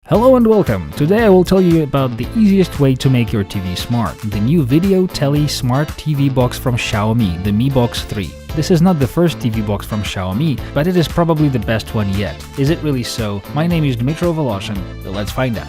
Hello and welcome! Today I will tell you about the easiest way to make your TV smart, the new Video Tele Smart TV box from Xiaomi, the Mi Box 3. This is not the first TV box from Xiaomi, but it is probably the best one yet. Is it really so? My name is Dmitry Voloshin, so let's find out.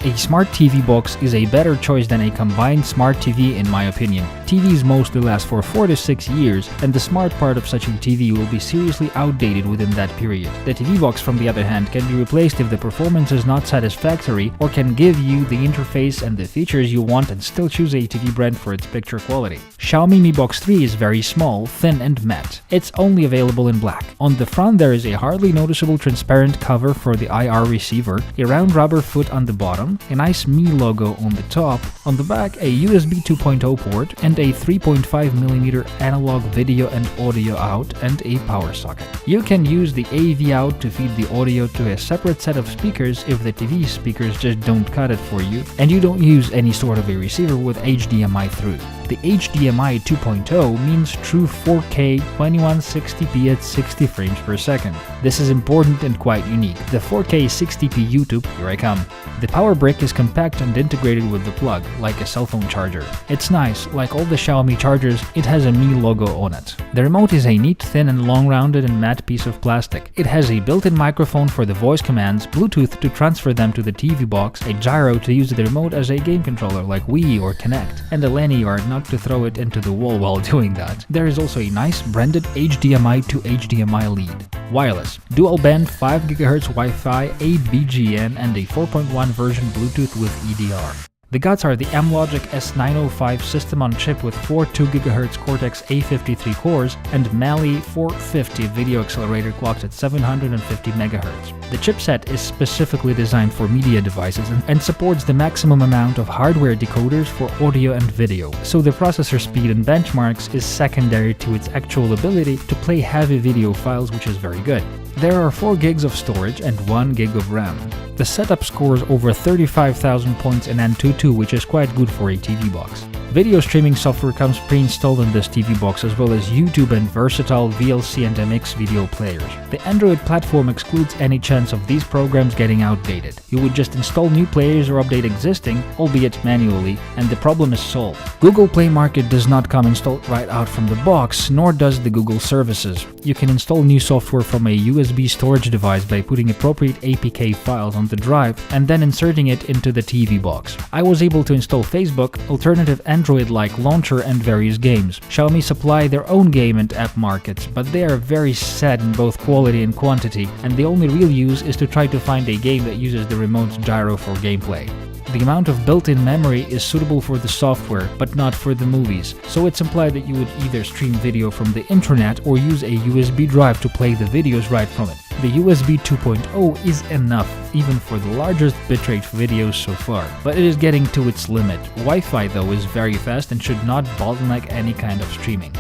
A smart TV box is a better choice than a combined smart TV in my opinion. TVs mostly last for 4 to 6 years, and the smart part of such a TV will be seriously outdated within that period. The TV box, from the other hand, can be replaced if the performance is not satisfactory or can give you the interface and the features you want and still choose a TV brand for its picture quality. Xiaomi Mi Box 3 is very small, thin and matte. It's only available in black. On the front there is a hardly noticeable transparent cover for the IR receiver, a round rubber foot on the bottom, a nice Mi logo on the top, on the back a USB 2.0 port and a 3.5mm analog video and audio out and a power socket. You can use the AV out to feed the audio to a separate set of speakers if the TV speakers just don't cut it for you and you don't use any sort of a receiver with HDMI through. The HDMI 2.0 means true 4K 2160p at 60 frames per second. This is important and quite unique. The 4K 60p YouTube, here I come. The power brick is compact and integrated with the plug, like a cell phone charger. It's nice, like all the Xiaomi chargers, it has a Mi logo on it. The remote is a neat, thin and long-rounded and matte piece of plastic. It has a built-in microphone for the voice commands, Bluetooth to transfer them to the TV box, a gyro to use the remote as a game controller like Wii or Kinect, and a lanyard not to throw it into the wall while doing that. There is also a nice branded HDMI to HDMI lead. Wireless, dual band 5 GHz Wi-Fi, 8 BGN and a 4.1 version Bluetooth with EDR. The guts are the M-Logic S905 system on chip with 4 2 GHz Cortex A53 cores and Mali 450 video accelerator clocked at 750 MHz. The chipset is specifically designed for media devices and supports the maximum amount of hardware decoders for audio and video, so the processor speed and benchmarks is secondary to its actual ability to play heavy video files, which is very good. There are 4 gigs of storage and 1 gig of RAM. The setup scores over 35,000 points in Antutu, which is quite good for a TV box. Video streaming software comes pre-installed in this TV box, as well as YouTube and versatile VLC and MX video players. The Android platform excludes any chance of these programs getting outdated. You would just install new players or update existing, albeit manually, and the problem is solved. Google Play Market does not come installed right out from the box, nor does the Google services. You can install new software from a USB storage device by putting appropriate APK files on the drive and then inserting it into the TV box. I was able to install Facebook, alternative Android-like launcher and various games. Xiaomi supply their own game and app markets, but they are very set in both quality and quantity, and the only real use is to try to find a game that uses the remote's gyro for gameplay. The amount of built-in memory is suitable for the software, but not for the movies, so it's implied that you would either stream video from the internet or use a USB drive to play the videos right from it. The USB 2.0 is enough, even for the largest bitrate videos so far, but it is getting to its limit. Wi-Fi though is very fast and should not bottleneck any kind of streaming.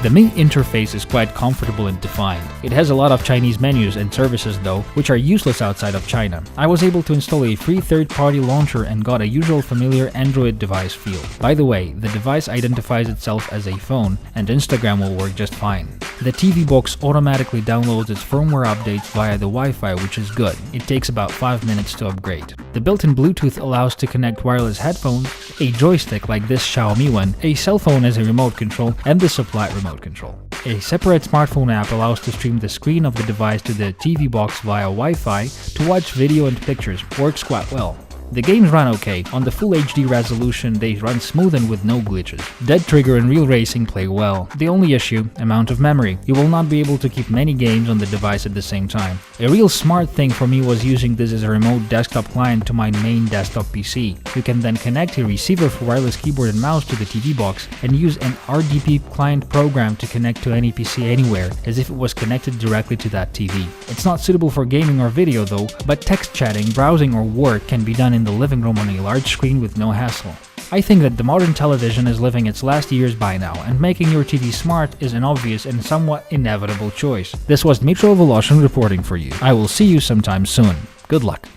The Mi interface is quite comfortable and defined. It has a lot of Chinese menus and services though, which are useless outside of China. I was able to install a free third-party launcher and got a usual familiar Android device feel. By the way, the device identifies itself as a phone, and Instagram will work just fine. The TV box automatically downloads its firmware updates via the Wi-Fi, which is good. It takes about 5 minutes to upgrade. The built-in Bluetooth allows to connect wireless headphones, a joystick like this Xiaomi one, a cell phone as a remote control, and the supply remote control. A separate smartphone app allows to stream the screen of the device to the TV box via Wi-Fi to watch video and pictures. Works quite well. The games run okay. On the full HD resolution, they run smooth and with no glitches. Dead Trigger and Real Racing play well. The only issue, amount of memory. You will not be able to keep many games on the device at the same time. A real smart thing for me was using this as a remote desktop client to my main desktop PC. You can then connect a receiver for wireless keyboard and mouse to the TV box and use an RDP client program to connect to any PC anywhere, as if it was connected directly to that TV. It's not suitable for gaming or video though, but text chatting, browsing or work can be done in the living room on a large screen with no hassle. I think that the modern television is living its last years by now, and making your TV smart is an obvious and somewhat inevitable choice. This was Dmitry Voloshin reporting for you. I will see you sometime soon. Good luck.